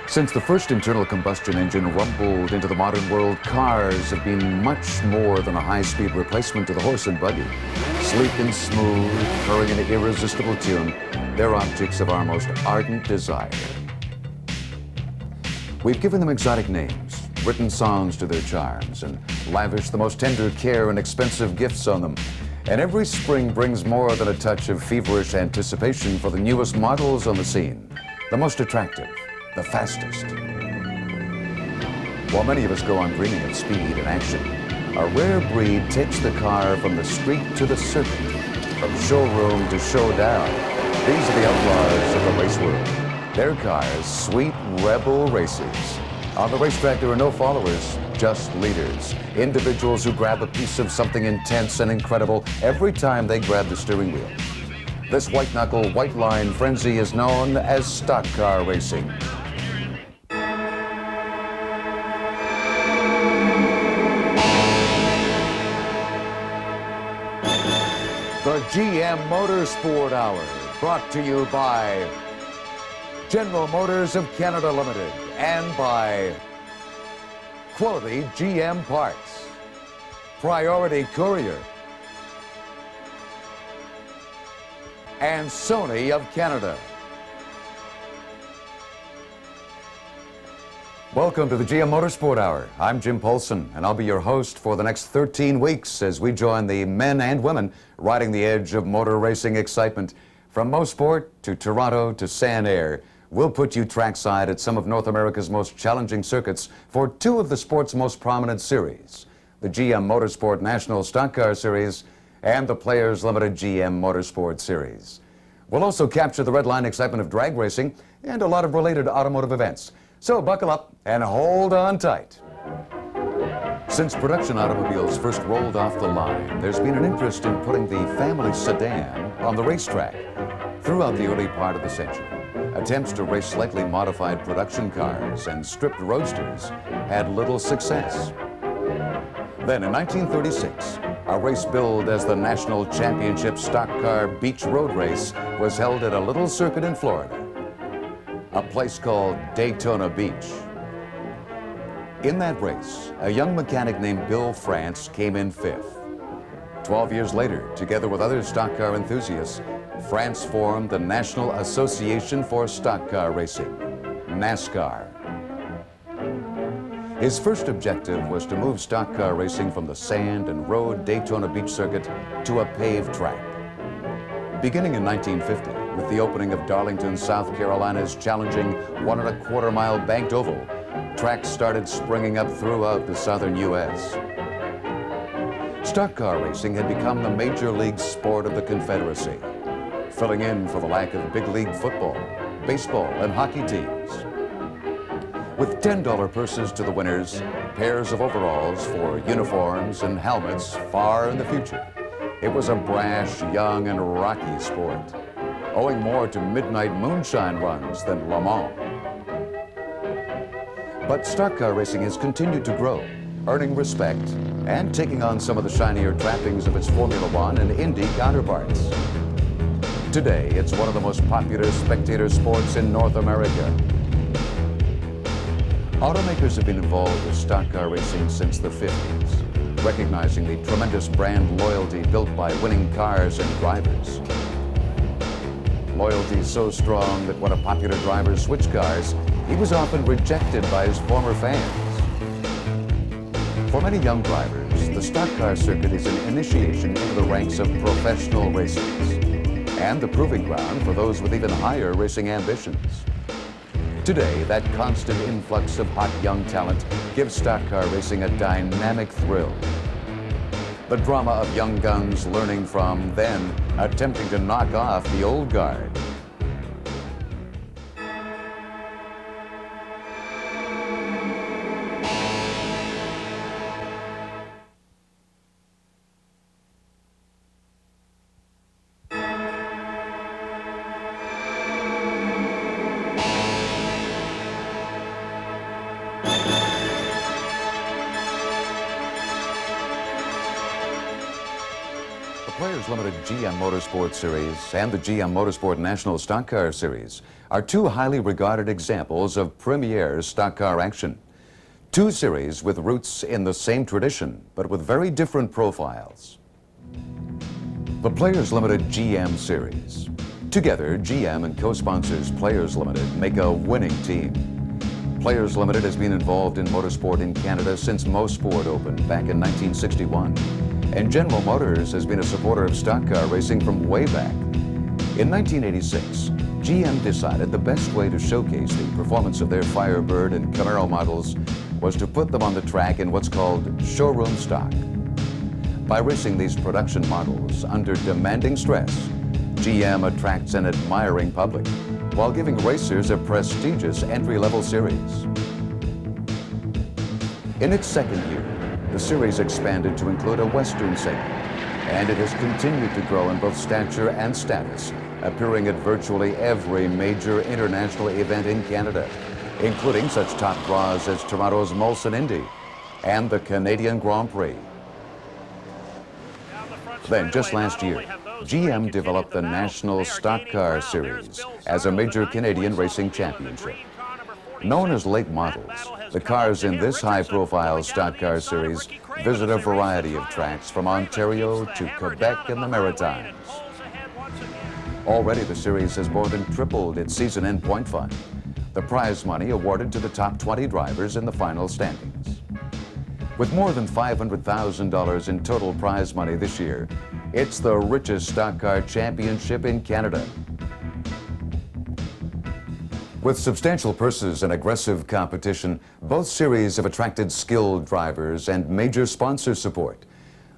Since the first internal combustion engine rumbled into the modern world, cars have been much more than a high-speed replacement to the horse and buggy. Sleek and smooth, purring an irresistible tune, they're objects of our most ardent desire. We've given them exotic names, written songs to their charms, and lavished the most tender care and expensive gifts on them. And every spring brings more than a touch of feverish anticipation for the newest models on the scene, the most attractive, the fastest. While many of us go on dreaming of speed and action, a rare breed takes the car from the street to the circuit, from showroom to showdown. These are the outlaws of the race world. Their cars, sweet rebel racers. On the racetrack, there are no followers, just leaders. Individuals who grab a piece of something intense and incredible every time they grab the steering wheel. This white-knuckle, white-line frenzy is known as stock car racing. The GM Motorsport Hour, brought to you by General Motors of Canada Limited and by Quality GM Parts, Priority Courier, and Sony of Canada. Welcome to the GM Motorsport Hour. I'm Jim Polson, and I'll be your host for the next 13 weeks as we join the men and women riding the edge of motor racing excitement. From Mostport to Toronto to San Air, we'll put you trackside at some of North America's most challenging circuits for two of the sport's most prominent series, the GM Motorsport National Stock Car Series and the Players Limited GM Motorsport Series. We'll also capture the red line excitement of drag racing and a lot of related automotive events. So buckle up and hold on tight. Since production automobiles first rolled off the line, there's been an interest in putting the family sedan on the racetrack. Throughout the early part of the century, attempts to race slightly modified production cars and stripped roadsters had little success. Then in 1936, a race billed as the National Championship Stock Car Beach Road Race was held at a little circuit in Florida, a place called Daytona Beach. In that race, a young mechanic named Bill France came in fifth. 12 years later, together with other stock car enthusiasts, France formed the National Association for Stock Car Racing, NASCAR. His first objective was to move stock car racing from the sand and road Daytona Beach circuit to a paved track. Beginning in 1950, with the opening of Darlington, South Carolina's challenging 1¼ mile banked oval, tracks started springing up throughout the southern U.S. Stock car racing had become the major league sport of the Confederacy, filling in for the lack of big league football, baseball, and hockey teams. With $10 purses to the winners, pairs of overalls for uniforms, and helmets far in the future, it was a brash, young, and rocky sport, owing more to midnight moonshine runs than Le Mans. But stock car racing has continued to grow, earning respect and taking on some of the shinier trappings of its Formula One and Indy counterparts. Today, it's one of the most popular spectator sports in North America. Automakers have been involved with stock car racing since the 50s, recognizing the tremendous brand loyalty built by winning cars and drivers. Loyalty so strong that when a popular driver switched cars, he was often rejected by his former fans. For many young drivers, the stock car circuit is an initiation into the ranks of professional racers and the proving ground for those with even higher racing ambitions. Today, that constant influx of hot young talent gives stock car racing a dynamic thrill. The drama of young guns learning from, then attempting to knock off the old guard. Players Limited GM Motorsport Series and the GM Motorsport National Stock Car Series are two highly regarded examples of premier stock car action. Two series with roots in the same tradition, but with very different profiles. The Players Limited GM Series. Together, GM and co-sponsors Players Limited make a winning team. Players Limited has been involved in motorsport in Canada since Mostport opened back in 1961. And General Motors has been a supporter of stock car racing from way back. In 1986, GM decided the best way to showcase the performance of their Firebird and Camaro models was to put them on the track in what's called showroom stock. By racing these production models under demanding stress, GM attracts an admiring public while giving racers a prestigious entry-level series. In its second year, the series expanded to include a Western segment, and it has continued to grow in both stature and status, appearing at virtually every major international event in Canada, including such top draws as Toronto's Molson Indy and the Canadian Grand Prix. Then, just last year, GM developed the National Stock Car Series as a major Canadian racing championship. Known as late models, the cars in this high-profile stock car series visit a variety of tracks from Ontario to Quebec and the Maritimes. Already the series has more than tripled its season-end point fund, the prize money awarded to the top 20 drivers in the final standings. With more than $500,000 in total prize money this year, it's the richest stock car championship in Canada. With substantial purses and aggressive competition, both series have attracted skilled drivers and major sponsor support.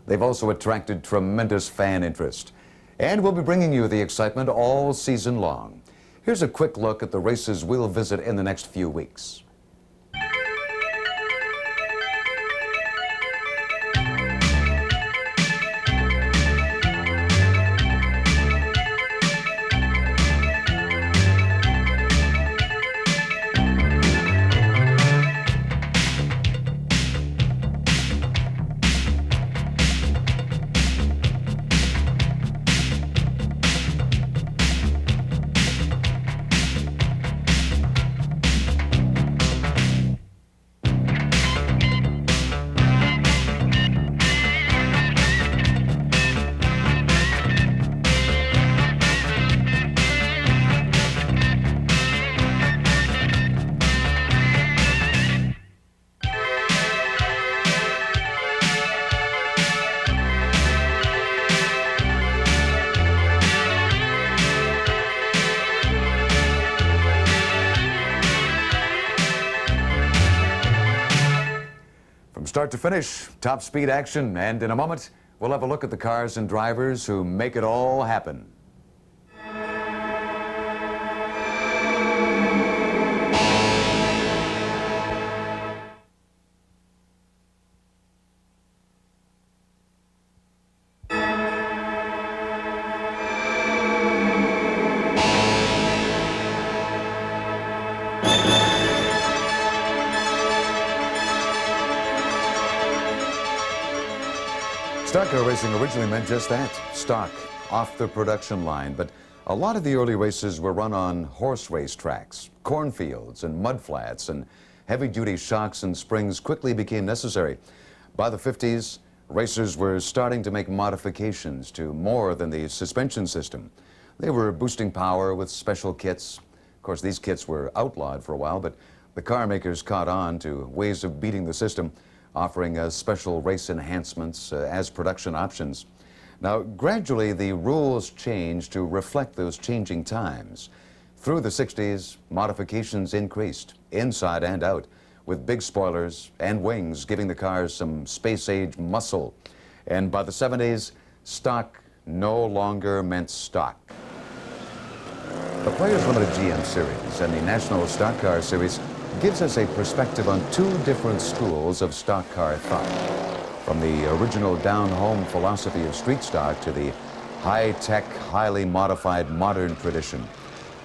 They've also attracted tremendous fan interest. And we'll be bringing you the excitement all season long. Here's a quick look at the races we'll visit in the next few weeks. Start to finish, top speed action, and in a moment, we'll have a look at the cars and drivers who make it all happen. Stock car racing originally meant just that, stock, off the production line. But a lot of the early races were run on horse race tracks, cornfields and mud flats, and heavy-duty shocks and springs quickly became necessary. By the 50s, racers were starting to make modifications to more than the suspension system. They were boosting power with special kits. Of course, these kits were outlawed for a while, but the car makers caught on to ways of beating the system, offering special race enhancements as production options. Now, gradually, the rules changed to reflect those changing times. Through the 60s, modifications increased, inside and out, with big spoilers and wings giving the cars some space-age muscle. And by the 70s, stock no longer meant stock. The Players Limited GM Series and the National Stock Car Series gives us a perspective on two different schools of stock car thought. From the original down-home philosophy of street stock to the high-tech, highly modified modern tradition.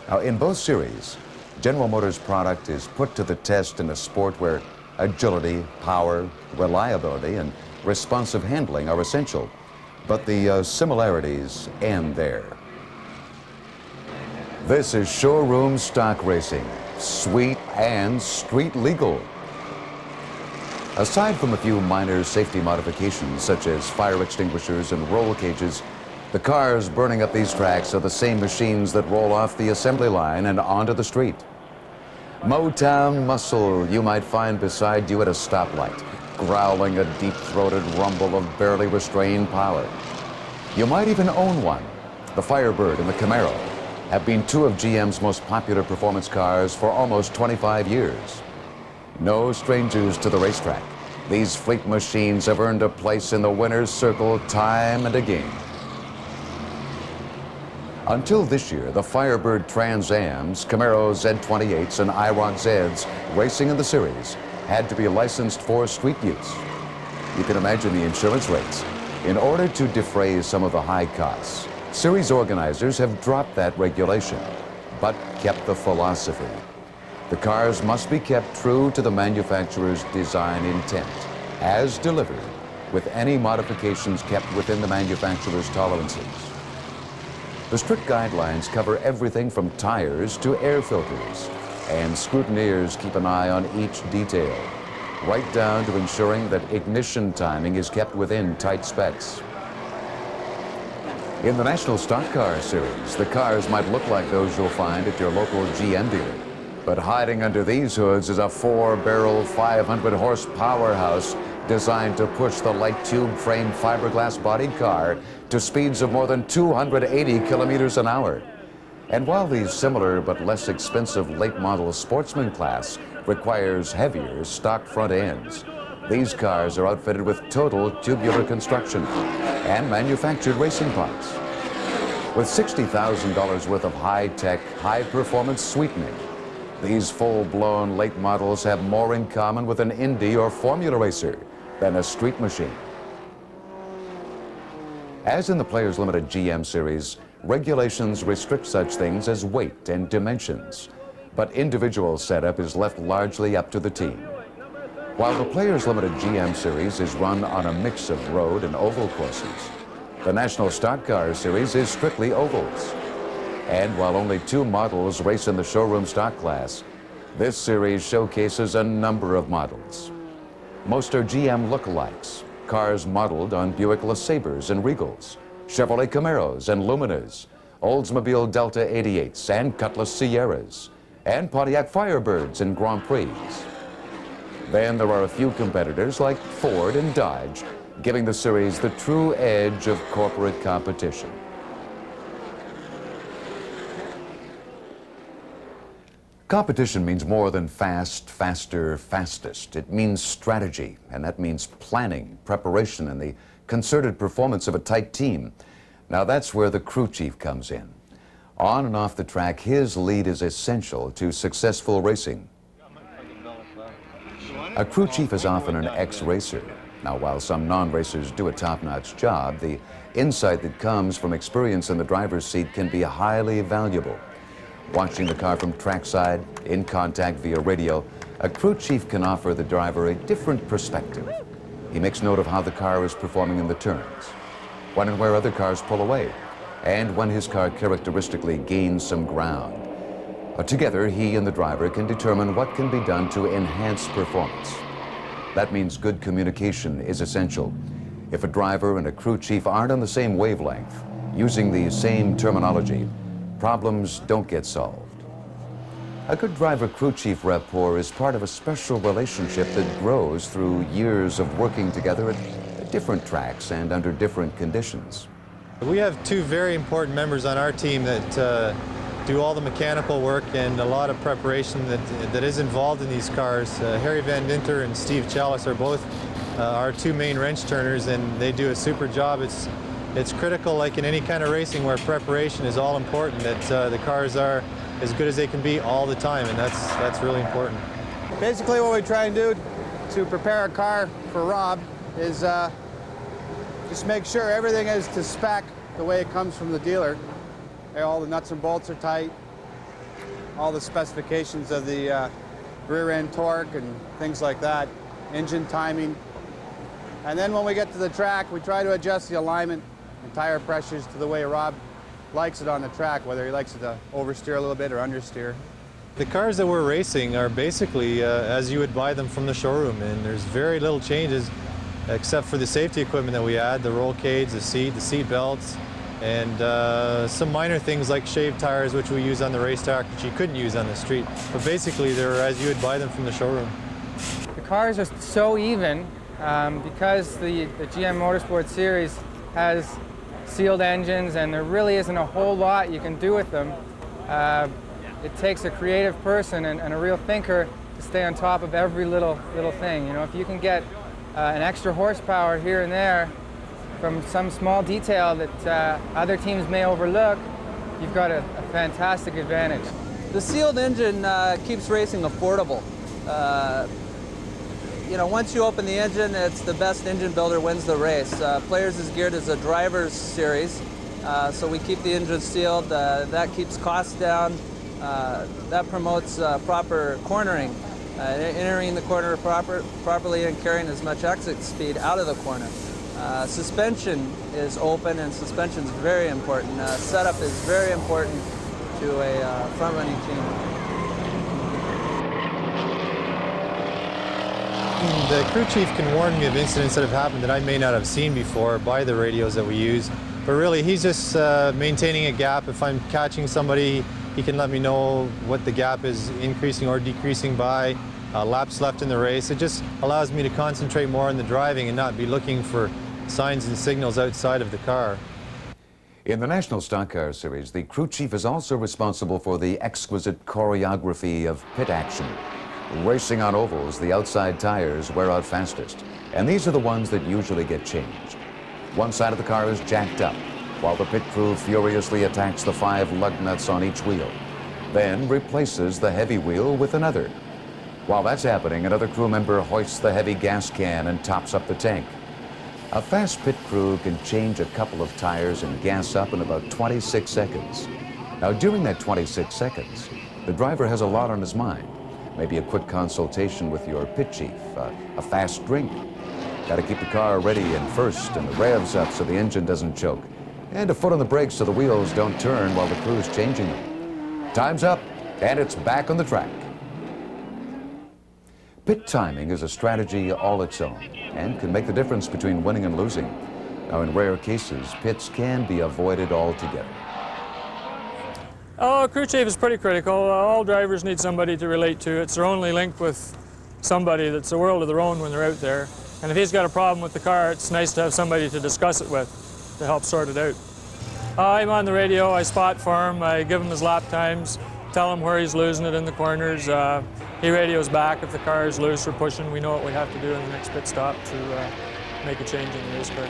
Now, in both series, General Motors' product is put to the test in a sport where agility, power, reliability, and responsive handling are essential. but the similarities end there. This is showroom stock racing, sweet and street legal. Aside from a few minor safety modifications such as fire extinguishers and roll cages, the cars burning up these tracks are the same machines that roll off the assembly line and onto the street. Motown muscle you might find beside you at a stoplight, growling a deep-throated rumble of barely restrained power. You might even own one. The Firebird and the Camaro have been two of GM's most popular performance cars for almost 25 years. No strangers to the racetrack. These fleet machines have earned a place in the winner's circle time and again. Until this year, the Firebird Trans Ams, Camaro Z28s, and IROC Zs racing in the series had to be licensed for street use. You can imagine the insurance rates. In order to defray some of the high costs, series organizers have dropped that regulation, but kept the philosophy. The cars must be kept true to the manufacturer's design intent, as delivered, with any modifications kept within the manufacturer's tolerances. The strict guidelines cover everything from tires to air filters, and scrutineers keep an eye on each detail, right down to ensuring that ignition timing is kept within tight specs. In the National Stock Car Series, the cars might look like those you'll find at your local GM dealer. But hiding under these hoods is a 4-barrel, 500-horse powerhouse designed to push the light tube frame fiberglass-bodied car to speeds of more than 280 kilometers an hour. And while the similar but less expensive late-model Sportsman class requires heavier stock front ends, these cars are outfitted with total tubular construction and manufactured racing parts. With $60,000 worth of high-tech, high-performance sweetening, these full-blown late models have more in common with an Indy or Formula racer than a street machine. As in the Players Limited GM series, regulations restrict such things as weight and dimensions, but individual setup is left largely up to the team. While the Players Limited GM series is run on a mix of road and oval courses, the National Stock Car Series is strictly ovals. And while only 2 models race in the showroom stock class, this series showcases a number of models. Most are GM lookalikes, cars modeled on Buick LeSabres and Regals, Chevrolet Camaros and Luminas, Oldsmobile Delta 88s and Cutlass Sierras, and Pontiac Firebirds and Grand Prix. Then there are a few competitors like Ford and Dodge, giving the series the true edge of corporate competition. Competition means more than fast, faster, fastest. It means strategy, and that means planning, preparation, and the concerted performance of a tight team. Now that's where the crew chief comes in. On and off the track, his lead is essential to successful racing. A crew chief is often an ex-racer. Now, while some non-racers do a top-notch job, the insight that comes from experience in the driver's seat can be highly valuable. Watching the car from trackside, in contact via radio, a crew chief can offer the driver a different perspective. He makes note of how the car is performing in the turns, when and where other cars pull away, and when his car characteristically gains some ground. Together, he and the driver can determine what can be done to enhance performance. That means good communication is essential. If a driver and a crew chief aren't on the same wavelength, using the same terminology, problems don't get solved. A good driver-crew chief rapport is part of a special relationship that grows through years of working together at different tracks and under different conditions. We have 2 very important members on our team that do all the mechanical work and a lot of preparation that is involved in these cars. Harry Van Dinter and Steve Chalice are both our 2 main wrench turners, and they do a super job. It's critical, like in any kind of racing where preparation is all important, that the cars are as good as they can be all the time, and that's really important. Basically what we try and do to prepare a car for Rob is just make sure everything is to spec the way it comes from the dealer. All the nuts and bolts are tight, all the specifications of the rear end torque and things like that, engine timing. And then when we get to the track, we try to adjust the alignment and tire pressures to the way Rob likes it on the track, whether he likes it to oversteer a little bit or understeer. The cars that we're racing are basically as you would buy them from the showroom, and there's very little changes except for the safety equipment that we add, the roll cage, the seat belts, and some minor things like shaved tires, which we use on the racetrack, which you couldn't use on the street. But basically, they're as you would buy them from the showroom. The cars are so even because the GM Motorsport Series has sealed engines, and there really isn't a whole lot you can do with them. It takes a creative person and a real thinker to stay on top of every little thing. You know, if you can get an extra horsepower here and there from some small detail that other teams may overlook, you've got a fantastic advantage. The sealed engine keeps racing affordable. You know, once you open the engine, it's the best engine builder wins the race. Players is geared as a driver's series, so we keep the engine sealed. That keeps costs down. That promotes proper cornering, entering the corner properly and carrying as much exit speed out of the corner. Suspension is open, and suspension is very important. Setup is very important to a front-running team. The crew chief can warn me of incidents that have happened that I may not have seen before by the radios that we use. But really, he's just maintaining a gap. If I'm catching somebody, he can let me know what the gap is increasing or decreasing by, laps left in the race. It just allows me to concentrate more on the driving and not be looking for signs and signals outside of the car. In the National Stock Car Series, the crew chief is also responsible for the exquisite choreography of pit action. Racing on ovals, the outside tires wear out fastest, and these are the ones that usually get changed. One side of the car is jacked up, while the pit crew furiously attacks the 5 lug nuts on each wheel, then replaces the heavy wheel with another. While that's happening, another crew member hoists the heavy gas can and tops up the tank. A fast pit crew can change a couple of tires and gas up in about 26 seconds. Now, during that 26 seconds, the driver has a lot on his mind. Maybe a quick consultation with your pit chief, a fast drink. Got to keep the car ready and first and the revs up so the engine doesn't choke. And a foot on the brakes so the wheels don't turn while the crew's changing them. Time's up, and it's back on the track. Pit timing is a strategy all its own and can make the difference between winning and losing. Now, in rare cases, pits can be avoided altogether. Oh, crew chief is pretty critical. All drivers need somebody to relate to. It's their only link with somebody that's a world of their own when they're out there. And if he's got a problem with the car, it's nice to have somebody to discuss it with to help sort it out. I'm on the radio, I spot for him, I give him his lap times, tell him where he's losing it in the corners. He radios back if the car is loose or pushing. We know what we have to do in the next pit stop to make a change in the race car.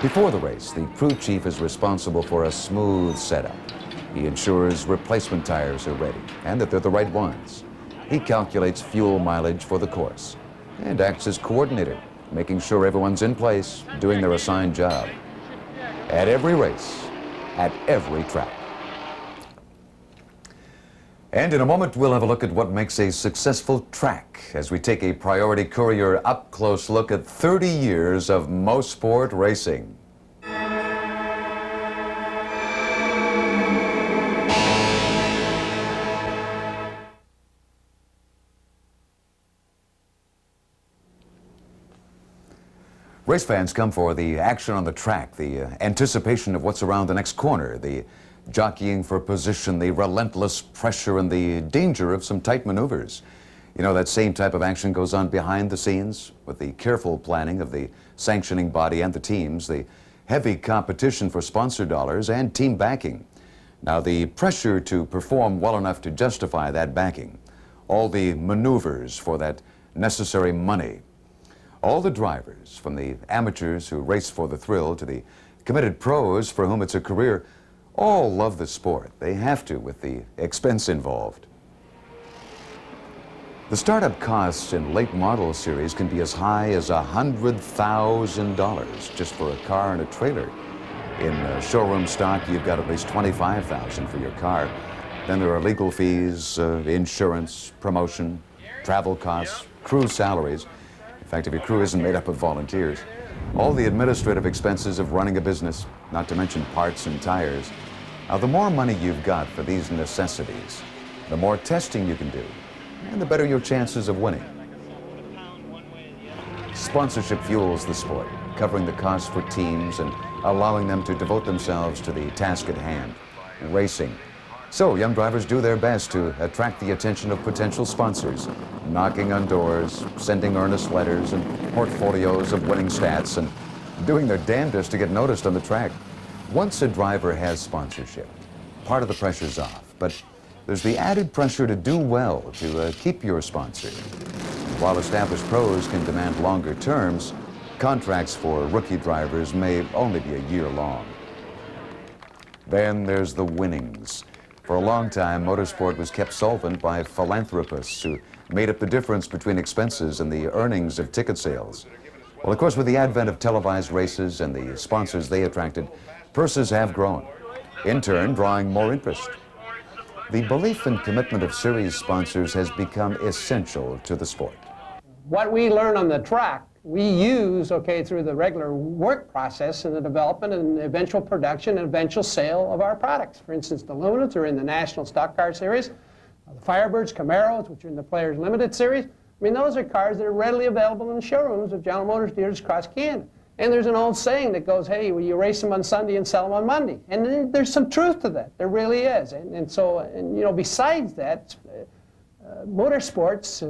Before the race, the crew chief is responsible for a smooth setup. He ensures replacement tires are ready and that they're the right ones. He calculates fuel mileage for the course and acts as coordinator, making sure everyone's in place, doing their assigned job. At every race, at every track. And in a moment, we'll have a look at what makes a successful track as we take a Priority Courier up-close look at 30 years of Mostport racing. Race fans come for the action on the track, the anticipation of what's around the next corner, the jockeying for position, the relentless pressure, and the danger of some tight maneuvers. You know, that same type of action goes on behind the scenes with the careful planning of the sanctioning body and the teams, the heavy competition for sponsor dollars and team backing. Now, the pressure to perform well enough to justify that backing, all the maneuvers for that necessary money. All the drivers, from the amateurs who race for the thrill to the committed pros for whom it's a career, all love the sport. They have to with the expense involved. The startup costs in late model series can be as high as $100,000 just for a car and a trailer. In showroom stock, you've got at least $25,000 for your car. Then there are legal fees, insurance, promotion, travel costs, crew salaries. In fact, if your crew isn't made up of volunteers. all the administrative expenses of running a business, not to mention parts and tires. Now, the more money you've got for these necessities, the more testing you can do, and the better your chances of winning. Sponsorship fuels the sport, covering the costs for teams and allowing them to devote themselves to the task at hand, racing. So young drivers do their best to attract the attention of potential sponsors, knocking on doors, sending earnest letters and portfolios of winning stats, and doing their damnedest to get noticed on the track. Once a driver has sponsorship, part of the pressure's off, but there's the added pressure to do well to keep your sponsor. While established pros can demand longer terms, contracts for rookie drivers may only be a year long. Then there's the winnings. For a long time, motorsport was kept solvent by philanthropists who made up the difference between expenses and the earnings of ticket sales. Well, of course, with the advent of televised races and the sponsors they attracted, purses have grown, in turn drawing more interest. The belief and commitment of series sponsors has become essential to the sport. What we learn on the track, we use, through the regular work process in the development and eventual production and eventual sale of our products. For instance, the Luminants are in the National Stock Car Series, the Firebirds, Camaros, which are in the Players Limited Series. I mean, those are cars that are readily available in the showrooms of General Motors dealers across Canada. And there's an old saying that goes, hey, well, you race them on Sunday and sell them on Monday. And there's some truth to that. There really is. And besides that, motorsports,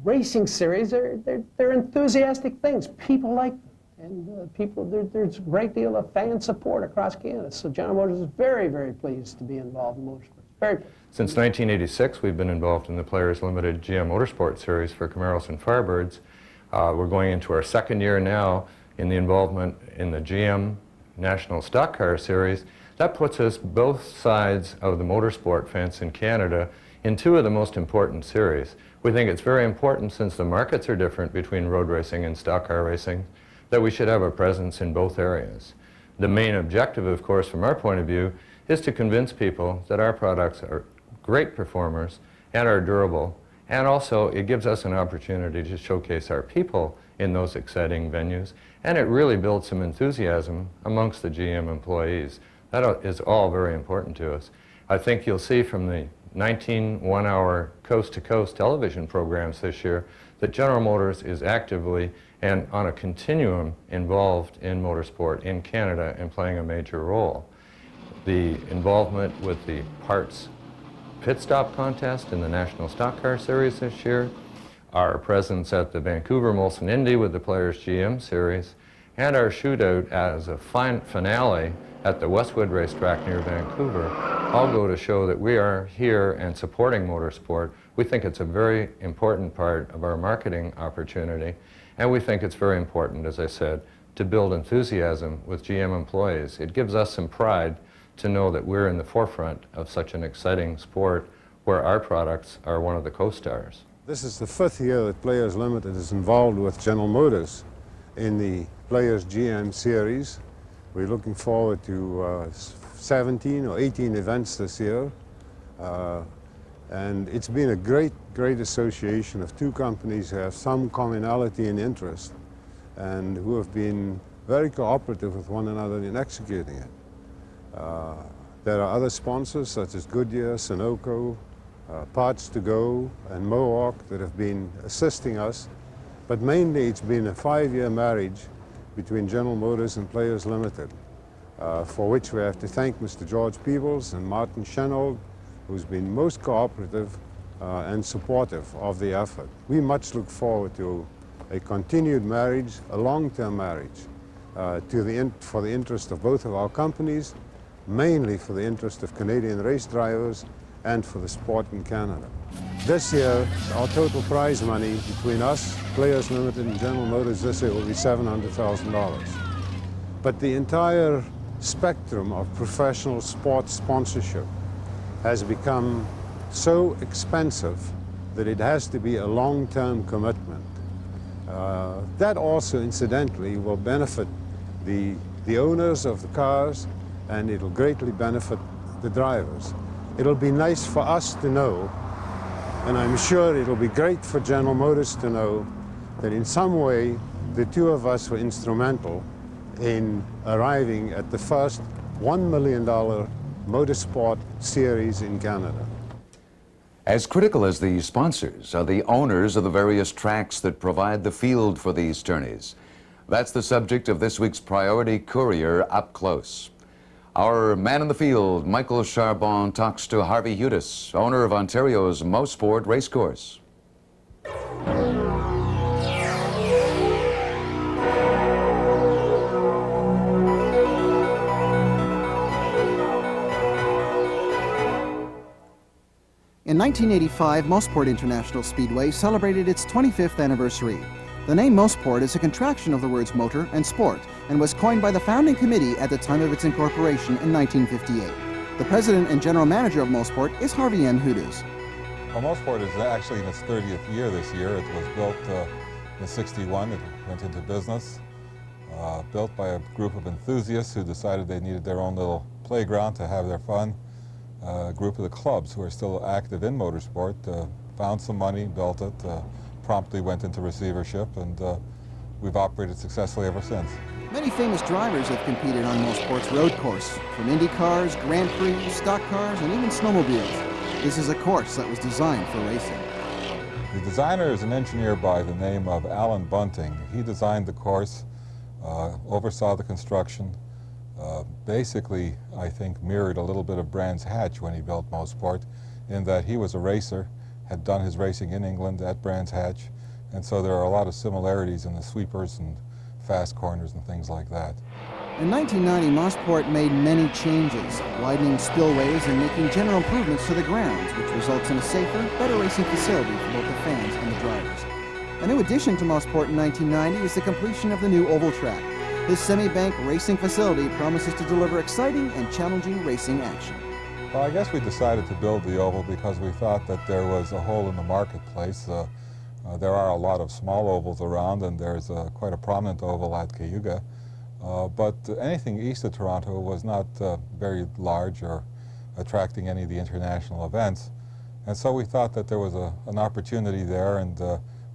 racing series, they're enthusiastic things. People like them. And there's a great deal of fan support across Canada. So General Motors is very, very pleased to be involved in motorsports. Since 1986, we've been involved in the Players Limited GM Motorsport Series for Camaros and Firebirds. We're going into our second year now in the involvement in the GM National Stock Car Series. That puts us both sides of the motorsport fence in Canada in two of the most important series. We think it's very important, since the markets are different between road racing and stock car racing, that we should have a presence in both areas. The main objective, of course, from our point of view, is to convince people that our products are great performers and are durable, and also it gives us an opportunity to showcase our people in those exciting venues, and it really builds some enthusiasm amongst the GM employees. That is all very important to us. I think you'll see from the 19 one-hour coast-to-coast television programs this year that General Motors is actively and on a continuum involved in motorsport in Canada and playing a major role. The involvement with the parts pit stop contest in the National Stock Car Series this year, our presence at the Vancouver Molson Indy with the Players GM Series, and our shootout as a finale at the Westwood Racetrack near Vancouver all go to show that we are here and supporting motorsport. We think it's a very important part of our marketing opportunity, and we think it's very important, as I said, to build enthusiasm with GM employees. It gives us some pride to know that we're in the forefront of such an exciting sport where our products are one of the co-stars. This is the 5th year that Players Limited is involved with General Motors in the Players GM Series. We're looking forward to 17 or 18 events this year. And it's been a great association of two companies who have some commonality in interest and who have been very cooperative with one another in executing it. There are other sponsors such as Goodyear, Sunoco, Parts to Go, and Mohawk that have been assisting us, but mainly it's been a 5-year marriage between General Motors and Players Limited, for which we have to thank Mr. George Peebles and Martin Shenold, who's been most cooperative and supportive of the effort. We much look forward to a continued marriage, a long-term marriage, for the interest of both of our companies, mainly for the interest of Canadian race drivers and for the sport in Canada. This year, our total prize money between us, Players Limited and General Motors this year will be $700,000. But the entire spectrum of professional sports sponsorship has become so expensive that it has to be a long-term commitment. That also, incidentally, will benefit the owners of the cars, and it'll greatly benefit the drivers. It'll be nice for us to know, and I'm sure it'll be great for General Motors to know, that in some way the two of us were instrumental in arriving at the first $1 million motorsport series in Canada. As critical as the sponsors are the owners of the various tracks that provide the field for these tourneys. That's the subject of this week's Priority Courier Up Close. Our man in the field, Michael Charbon, talks to Harvey Hudis, owner of Ontario's Mostport racecourse. In 1985, Mostport International Speedway celebrated its 25th anniversary. The name Mostport is a contraction of the words motor and sport and was coined by the founding committee at the time of its incorporation in 1958. The president and general manager of Mostport is Harvey N. Hudis. Well, Mostport is actually in its 30th year this year. It was built in '61. It went into business, built by a group of enthusiasts who decided they needed their own little playground to have their fun. A group of the clubs who are still active in motorsport found some money, built it, promptly went into receivership, and we've operated successfully ever since. Many famous drivers have competed on Mostport's road course, from Indy cars, Grand Prix, stock cars, and even snowmobiles. This is a course that was designed for racing. The designer is an engineer by the name of Alan Bunting. He designed the course, oversaw the construction, basically, I think, mirrored a little bit of Brands Hatch when he built Mostport, in that he was a racer, had done his racing in England at Brands Hatch, and so there are a lot of similarities in the sweepers and fast corners and things like that. In 1990, Mostport made many changes, widening spillways and making general improvements to the grounds, which results in a safer, better racing facility for both the fans and the drivers. A new addition to Mostport in 1990 is the completion of the new oval track. This semi-bank racing facility promises to deliver exciting and challenging racing action. Well, I guess we decided to build the oval because we thought that there was a hole in the marketplace. There are a lot of small ovals around, and there's quite a prominent oval at Cayuga. But anything east of Toronto was not very large or attracting any of the international events. And so we thought that there was an opportunity there, and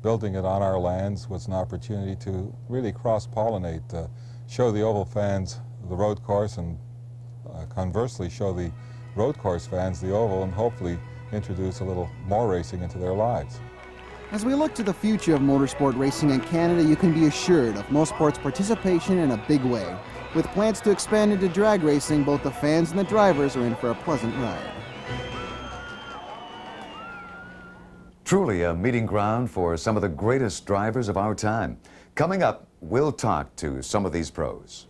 building it on our lands was an opportunity to really cross-pollinate, show the oval fans the road course, and conversely show the road course fans the oval, and hopefully introduce a little more racing into their lives. As we look to the future of motorsport racing in Canada, you can be assured of Mostport's participation in a big way. With plans to expand into drag racing, both the fans and the drivers are in for a pleasant ride. Truly a meeting ground for some of the greatest drivers of our time. Coming up, we'll talk to some of these pros.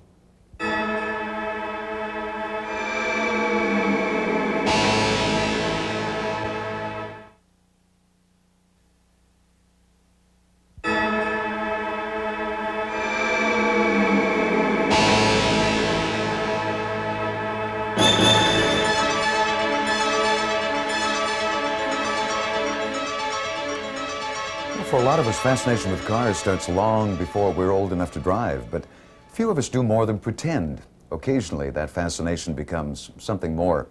For a lot of us, fascination with cars starts long before we're old enough to drive, but few of us do more than pretend. Occasionally, that fascination becomes something more.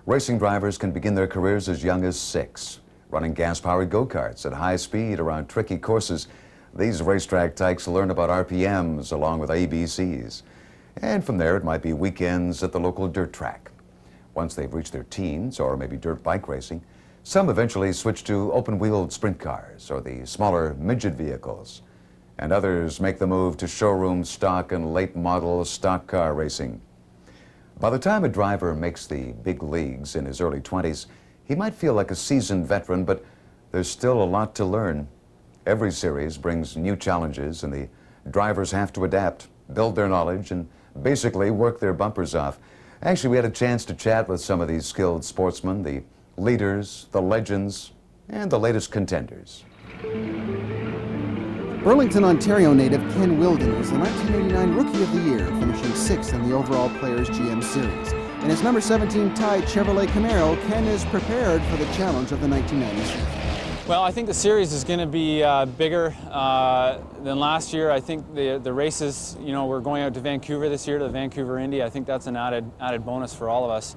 Racing drivers can begin their careers as young as 6, running gas-powered go-karts at high speed around tricky courses. These racetrack tykes learn about RPMs along with ABCs. And from there, it might be weekends at the local dirt track. Once they've reached their teens, or maybe dirt bike racing, some eventually switch to open-wheeled sprint cars or the smaller midget vehicles, and others make the move to showroom stock and late-model stock car racing. By the time a driver makes the big leagues in his early 20s, he might feel like a seasoned veteran, but there's still a lot to learn. Every series brings new challenges, and the drivers have to adapt, build their knowledge, and basically work their bumpers off. Actually, we had a chance to chat with some of these skilled sportsmen, the leaders, the legends, and the latest contenders. Burlington, Ontario native Ken Wilden was the 1989 Rookie of the Year, finishing 6th in the overall Players GM Series. In his number 17 Tide Chevrolet Camaro, Ken is prepared for the challenge of the 1990 season. Well, I think the series is going to be bigger than last year. I think the races, you know, we're going out to Vancouver this year, to the Vancouver Indy. I think that's an added bonus for all of us.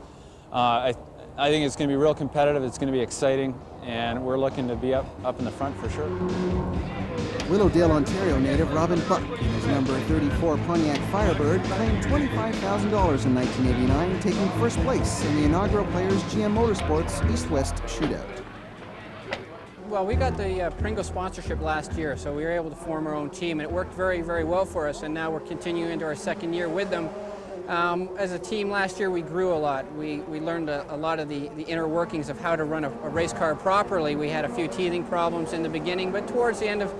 I think it's going to be real competitive, it's going to be exciting, and we're looking to be up in the front for sure. Willowdale, Ontario native Robin Buck in his number 34 Pontiac Firebird claimed $25,000 in 1989, taking first place in the inaugural Players GM Motorsports East-West Shootout. Well, we got the Pringle sponsorship last year, so we were able to form our own team, and it worked very, very well for us, and now we're continuing into our second year with them. As a team last year, we grew a lot. We learned a lot of the inner workings of how to run a race car properly. We had a few teething problems in the beginning, but towards the end of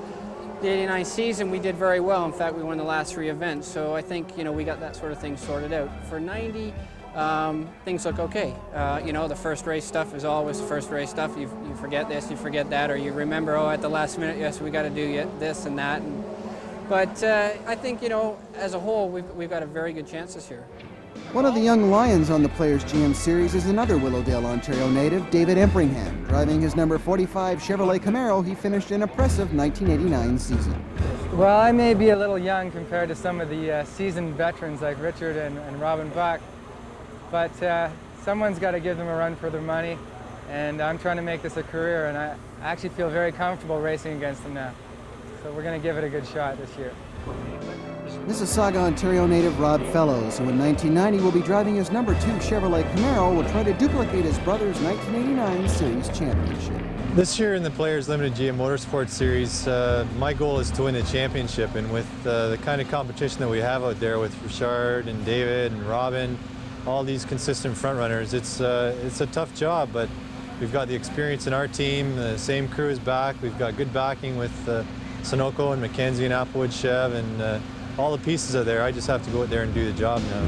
the 89 season, we did very well. In fact, we won the last 3 events, so I think, you know, we got that sort of thing sorted out. For 90, things look okay. You know, the first race stuff is always the first race stuff. You forget this, you forget that, or you remember, oh, at the last minute, yes, we got to do this and that. But I think, you know, as a whole, we've got a very good chance this year. One of the young lions on the Players GM Series is another Willowdale, Ontario native, David Empringham. Driving his number 45 Chevrolet Camaro, he finished an impressive 1989 season. Well, I may be a little young compared to some of the seasoned veterans like Richard and Robin Buck, but someone's got to give them a run for their money, and I'm trying to make this a career, and I actually feel very comfortable racing against them now. So we're going to give it a good shot this year. Mississauga, Ontario native Rob Fellows, who in 1990 will be driving his number 2 Chevrolet Camaro, will try to duplicate his brother's 1989 Series championship. This year in the Players Limited GM Motorsport Series, my goal is to win the championship, and with the kind of competition that we have out there with Richard and David and Robin, all these consistent front runners, it's a tough job, but we've got the experience in our team, the same crew is back, we've got good backing with Sunoco and Mackenzie and Applewood Chev, and all the pieces are there. I just have to go out there and do the job now.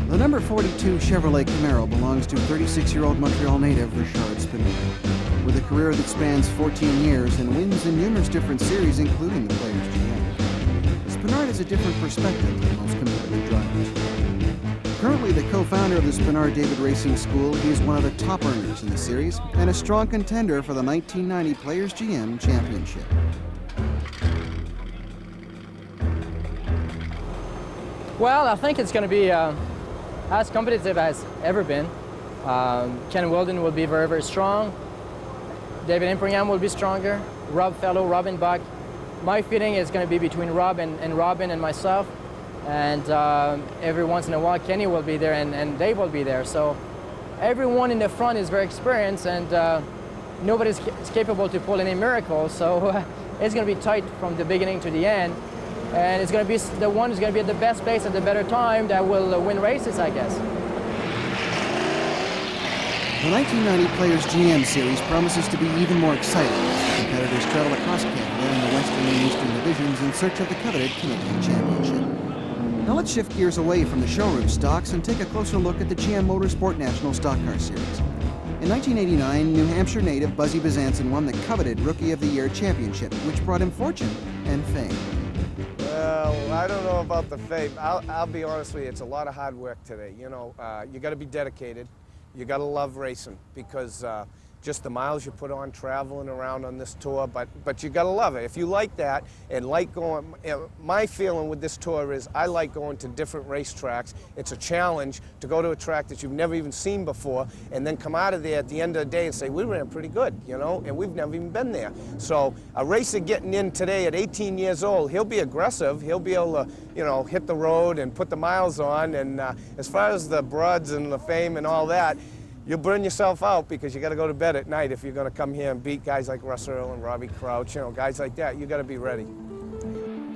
The number 42 Chevrolet Camaro belongs to 36-year-old Montreal native Richard Spinard. With a career that spans 14 years and wins in numerous different series, including the Players GM, Spinard has a different perspective than most competitive drivers. Currently the co-founder of the Spinard David Racing School, he is one of the top earners in the series and a strong contender for the 1990 Players GM Championship. Well, I think it's going to be as competitive as ever been. Ken Weldon will be very, very strong. David Empringham will be stronger. Rob Fellow, Robin Buck. My feeling is going to be between Rob and Robin and myself. And every once in a while, Kenny will be there and Dave will be there. So everyone in the front is very experienced, and nobody's capable to pull any miracles. So it's going to be tight from the beginning to the end. And it's going to be the one who's going to be at the best place at the better time that will win races, I guess. The 1990 Players GM Series promises to be even more exciting as the competitors travel across Canada in the Western and Eastern divisions in search of the coveted Canadian Championship. Now let's shift gears away from the showroom stocks and take a closer look at the GM Motorsport National Stock Car Series. In 1989, New Hampshire native Buzzy Bezanson won the coveted Rookie of the Year championship, which brought him fortune and fame. Well, I don't know about the fame. I'll be honest with you, it's a lot of hard work today. You know, you got to be dedicated. You got to love racing, because just the miles you put on traveling around on this tour, but you got to love it. If you like that and like going, my feeling with this tour is I like going to different racetracks. It's a challenge to go to a track that you've never even seen before and then come out of there at the end of the day and say, we ran pretty good, you know, and we've never even been there. So a racer getting in today at 18 years old, he'll be aggressive. He'll be able to, you know, hit the road and put the miles on. And as far as the broads and the fame and all that, you'll burn yourself out, because you got to go to bed at night if you're going to come here and beat guys like Russ Earl and Robbie Crouch, you know, guys like that. You got to be ready.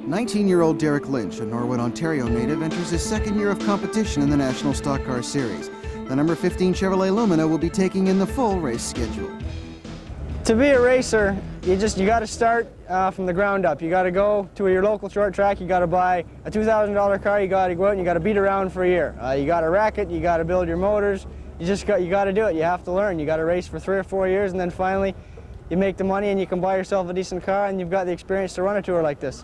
19-year-old Derek Lynch, a Norwood, Ontario native, enters his second year of competition in the National Stock Car Series. The number 15 Chevrolet Lumina will be taking in the full race schedule. To be a racer, you got to start from the ground up. You got to go to your local short track. You got to buy a $2,000 car. You got to go out and you got to beat around for a year. You got to rack it. You got to build your motors. You got to do it. You have to learn. You got to race for 3 or 4 years, and then finally you make the money and you can buy yourself a decent car, and you've got the experience to run a tour like this.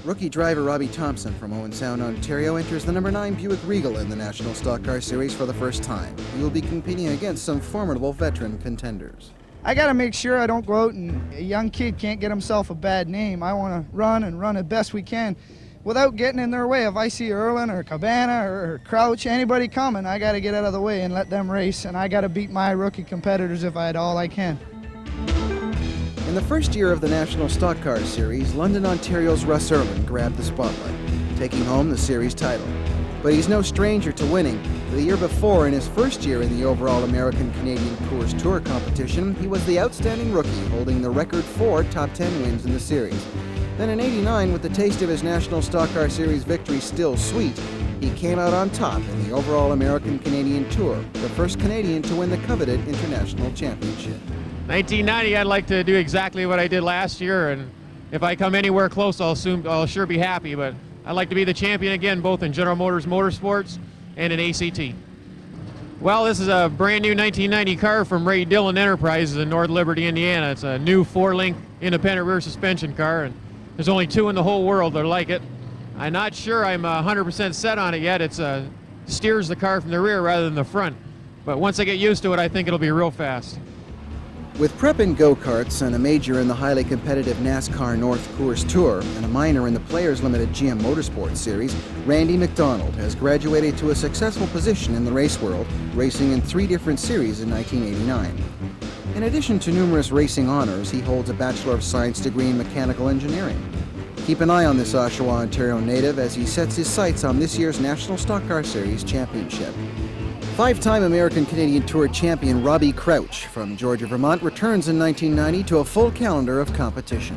Rookie driver Robbie Thompson from Owen Sound, Ontario, enters the number 9 Buick Regal in the National Stock Car Series for the first time. He will be competing against some formidable veteran contenders. I got to make sure I don't go out and a young kid can't get himself a bad name. I want to run and run as best we can without getting in their way. If I see Erlen or Cabana or Crouch, anybody coming, I got to get out of the way and let them race, and I got to beat my rookie competitors if I had all I can. In the first year of the National Stock Car Series, London, Ontario's Russ Erlen grabbed the spotlight, taking home the series title. But he's no stranger to winning. The year before, in his first year in the overall American-Canadian Coors Tour competition, he was the outstanding rookie, holding the record 4 top 10 wins in the series. Then in '89, with the taste of his National Stock Car Series victory still sweet, he came out on top in the overall American-Canadian Tour, the first Canadian to win the coveted International Championship. 1990, I'd like to do exactly what I did last year, and if I come anywhere close, I'll sure be happy, but I'd like to be the champion again, both in General Motors Motorsports and in ACT. Well, this is a brand new 1990 car from Ray Dillon Enterprises in North Liberty, Indiana. It's a new 4-link independent rear suspension car, and there's only 2 in the whole world that are like it. I'm not sure I'm 100% set on it yet. It steers the car from the rear rather than the front. But once I get used to it, I think it'll be real fast. With prep in go-karts and a major in the highly competitive NASCAR North Coors Tour and a minor in the Players Limited GM Motorsport Series, Randy McDonald has graduated to a successful position in the race world, racing in 3 different series in 1989. In addition to numerous racing honors, he holds a Bachelor of Science degree in Mechanical Engineering. Keep an eye on this Oshawa, Ontario native as he sets his sights on this year's National Stock Car Series Championship. 5-time American-Canadian Tour champion Robbie Crouch from Georgia, Vermont returns in 1990 to a full calendar of competition.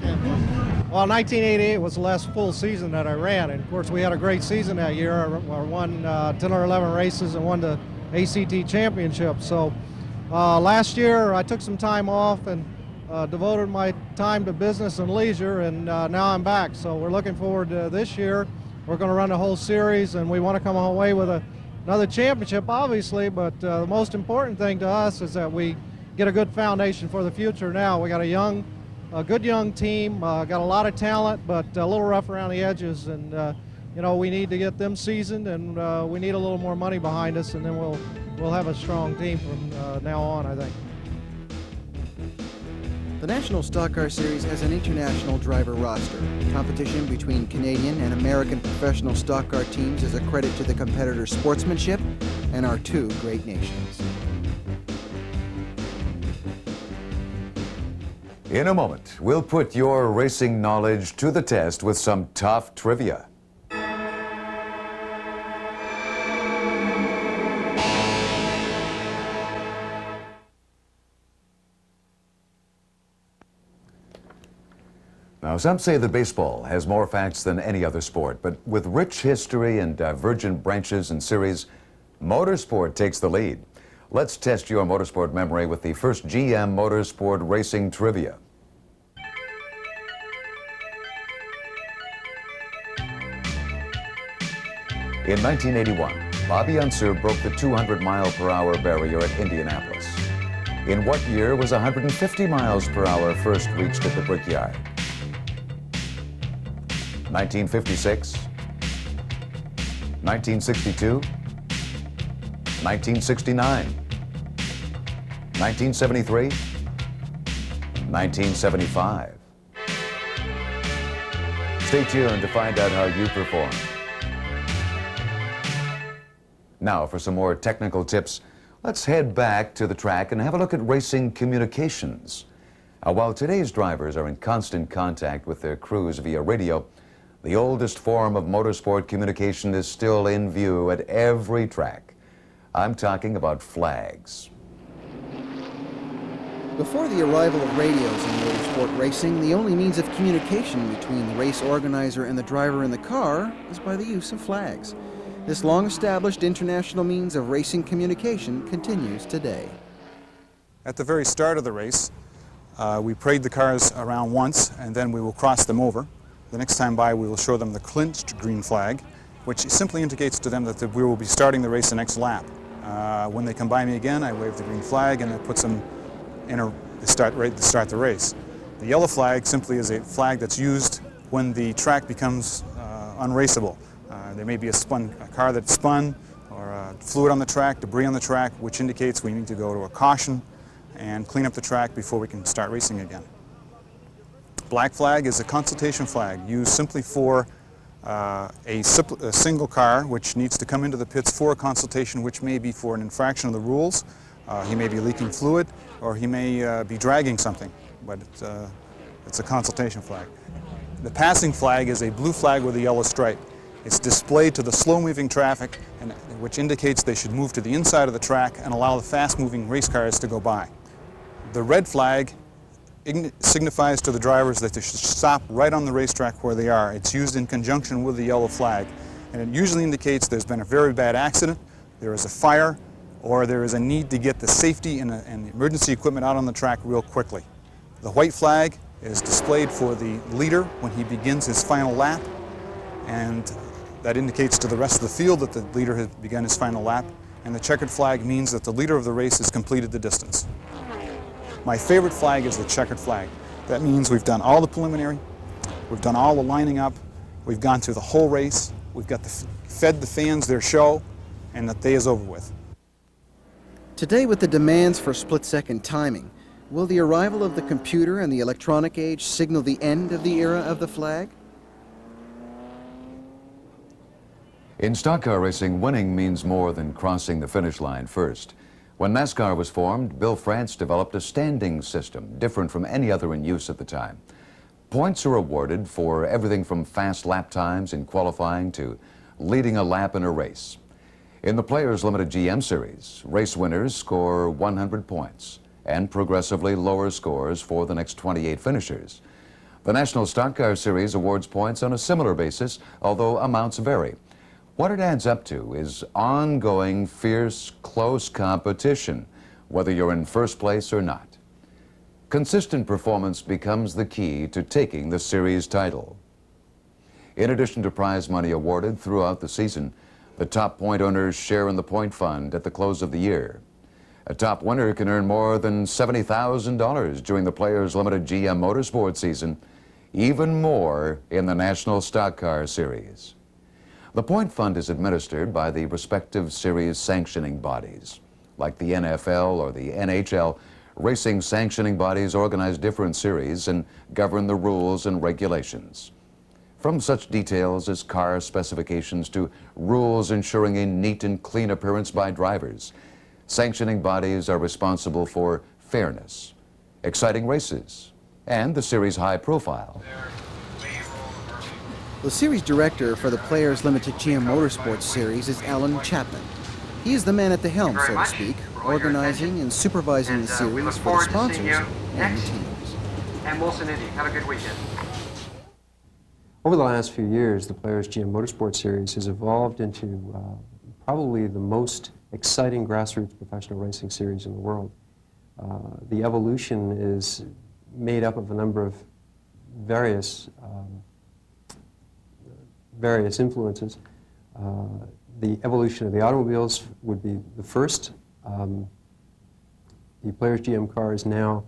Well, 1988 was the last full season that I ran, and of course we had a great season that year. I won 10 or 11 races and won the ACT championship. So last year I took some time off and devoted my time to business and leisure, and now I'm back. So we're looking forward to this year. We're going to run the whole series, and we want to come away with another championship, obviously, but the most important thing to us is that we get a good foundation for the future now. We got a good young team, got a lot of talent, but a little rough around the edges, and you know, we need to get them seasoned, and we need a little more money behind us, and then we'll have a strong team from now on, I think. The National Stock Car Series has an international driver roster. Competition between Canadian and American professional stock car teams is a credit to the competitors' sportsmanship and our 2 great nations. In a moment, we'll put your racing knowledge to the test with some tough trivia. Now, some say that baseball has more facts than any other sport, but with rich history and divergent branches and series, motorsport takes the lead. Let's test your motorsport memory with the first GM Motorsport Racing Trivia. In 1981, Bobby Unser broke the 200-mile-per-hour barrier at Indianapolis. In what year was 150 miles per hour first reached at the Brickyard? 1956, 1962, 1969, 1973, 1975. Stay tuned to find out how you perform. Now, for some more technical tips, let's head back to the track and have a look at racing communications. While today's drivers are in constant contact with their crews via radio, the oldest form of motorsport communication is still in view at every track. I'm talking about flags. Before the arrival of radios in motorsport racing, the only means of communication between the race organizer and the driver in the car is by the use of flags. This long-established international means of racing communication continues today. At the very start of the race, we parade the cars around once, and then we will cross them over. The next time by, we will show them the clinched green flag, which simply indicates to them that we will be starting the race the next lap. When they come by me again, I wave the green flag, and it puts them in to start the race. The yellow flag simply is a flag that's used when the track becomes unraceable. There may be a car that's spun, or fluid on the track, debris on the track, which indicates we need to go to a caution and clean up the track before we can start racing again. Black flag is a consultation flag used simply for a single car which needs to come into the pits for a consultation, which may be for an infraction of the rules. He may be leaking fluid, or he may be dragging something, but it's a consultation flag. The passing flag is a blue flag with a yellow stripe. It's displayed to the slow-moving traffic, which indicates they should move to the inside of the track and allow the fast-moving race cars to go by. The red flag signifies to the drivers that they should stop right on the racetrack where they are. It's used in conjunction with the yellow flag, and it usually indicates there's been a very bad accident, there is a fire, or there is a need to get the safety and the emergency equipment out on the track real quickly. The white flag is displayed for the leader when he begins his final lap, and that indicates to the rest of the field that the leader has begun his final lap, and the checkered flag means that the leader of the race has completed the distance. My favorite flag is the checkered flag. That means we've done all the preliminary, we've done all the lining up, we've gone through the whole race, we've got fed the fans their show, and the day is over with. Today, with the demands for split-second timing, will the arrival of the computer and the electronic age signal the end of the era of the flag? In stock car racing, winning means more than crossing the finish line first. When NASCAR was formed, Bill France developed a standing system different from any other in use at the time. Points are awarded for everything from fast lap times in qualifying to leading a lap in a race. In the Players Limited GM Series, race winners score 100 points and progressively lower scores for the next 28 finishers. The National Stock Car Series awards points on a similar basis, although amounts vary. What it adds up to is ongoing, fierce, close competition, whether you're in first place or not. Consistent performance becomes the key to taking the series title. In addition to prize money awarded throughout the season, the top point earners share in the point fund at the close of the year. A top winner can earn more than $70,000 during the Players Limited GM Motorsport season, even more in the National Stock Car Series. The point fund is administered by the respective series sanctioning bodies. Like the NFL or the NHL, racing sanctioning bodies organize different series and govern the rules and regulations. From such details as car specifications to rules ensuring a neat and clean appearance by drivers, sanctioning bodies are responsible for fairness, exciting races, and the series' high profile. The series director for the Players Limited GM Motorsports Series is Alan Chapman. He is the man at the helm, so to speak, organizing and supervising the series for the sponsors and the teams. And Wilson Indy, have a good weekend. Over the last few years, the Players GM Motorsport Series has evolved into probably the most exciting grassroots professional racing series in the world. The evolution is made up of a number of various influences. The evolution of the automobiles would be the first. The Players GM cars now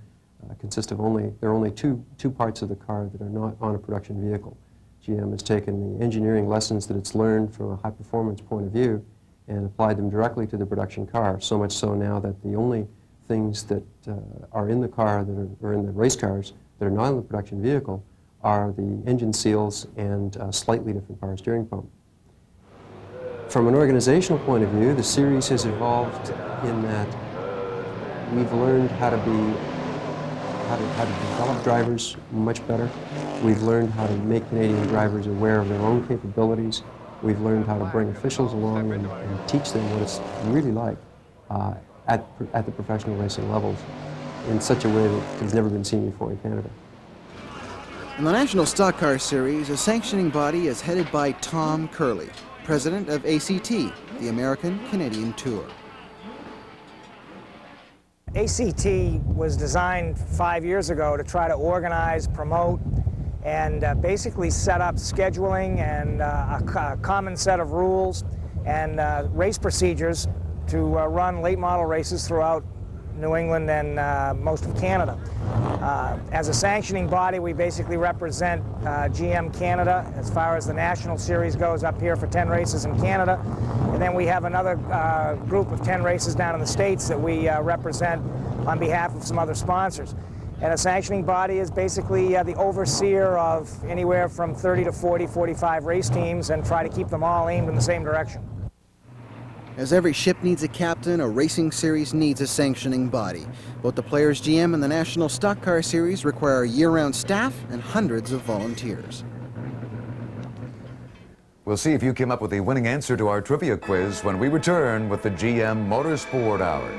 consist of there are only two parts of the car that are not on a production vehicle. GM has taken the engineering lessons that it's learned from a high-performance point of view and applied them directly to the production car, so much so now that the only things that are in the car or in the race cars that are not in the production vehicle are the engine seals and a slightly different power steering pump. From an organizational point of view, the series has evolved in that we've learned how to develop drivers much better. We've learned how to make Canadian drivers aware of their own capabilities. We've learned how to bring officials along and teach them what it's really like at the professional racing levels in such a way that has never been seen before in Canada. In the National Stock Car Series, a sanctioning body is headed by Tom Curley, president of ACT, the American Canadian Tour. ACT was designed 5 years ago to try to organize, promote, and basically set up scheduling and a common set of rules and race procedures to run late model races throughout New England and most of Canada. As a sanctioning body, we basically represent GM Canada as far as the national series goes up here for 10 races in Canada. And then we have another group of 10 races down in the States that we represent on behalf of some other sponsors. And a sanctioning body is basically the overseer of anywhere from 30 to 40, 45 race teams and try to keep them all aimed in the same direction. As every ship needs a captain, a racing series needs a sanctioning body. Both the Players GM and the National Stock Car Series require year-round staff and hundreds of volunteers. We'll see if you came up with the winning answer to our trivia quiz when we return with the GM Motorsport Hour.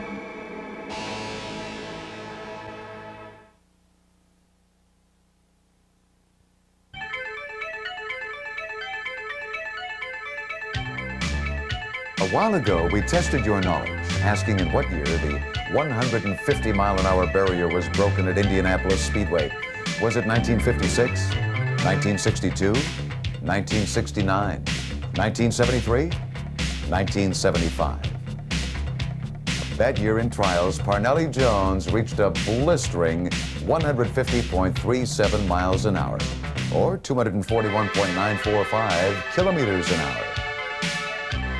A while ago, we tested your knowledge, asking in what year the 150-mile-an-hour barrier was broken at Indianapolis Speedway. Was it 1956, 1962, 1969, 1973, 1975? That year in trials, Parnelli Jones reached a blistering 150.37 miles an hour, or 241.945 kilometers an hour.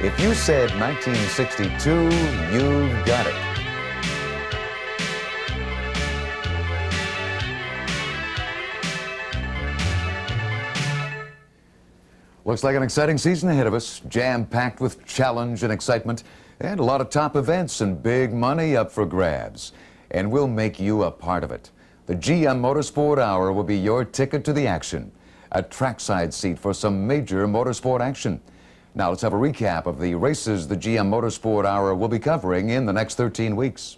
If you said 1962, you've got it. Looks like an exciting season ahead of us, jam-packed with challenge and excitement, and a lot of top events and big money up for grabs. And we'll make you a part of it. The GM Motorsport Hour will be your ticket to the action, a trackside seat for some major motorsport action. Now let's have a recap of the races the GM Motorsport Hour will be covering in the next 13 weeks.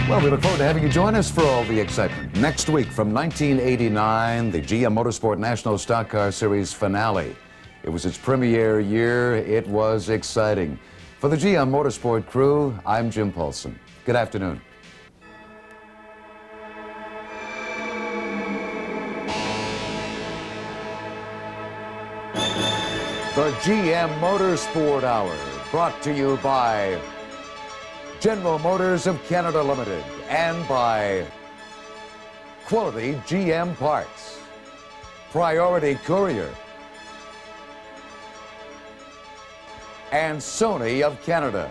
Well, we look forward to having you join us for all the excitement. Next week, from 1989, the GM Motorsport National Stock Car Series finale. It was its premiere year. It was exciting. For the GM Motorsport crew, I'm Jim Paulson. Good afternoon. The GM Motorsport Hour, brought to you by General Motors of Canada Limited and by Quality GM Parts, Priority Courier, and Sony of Canada.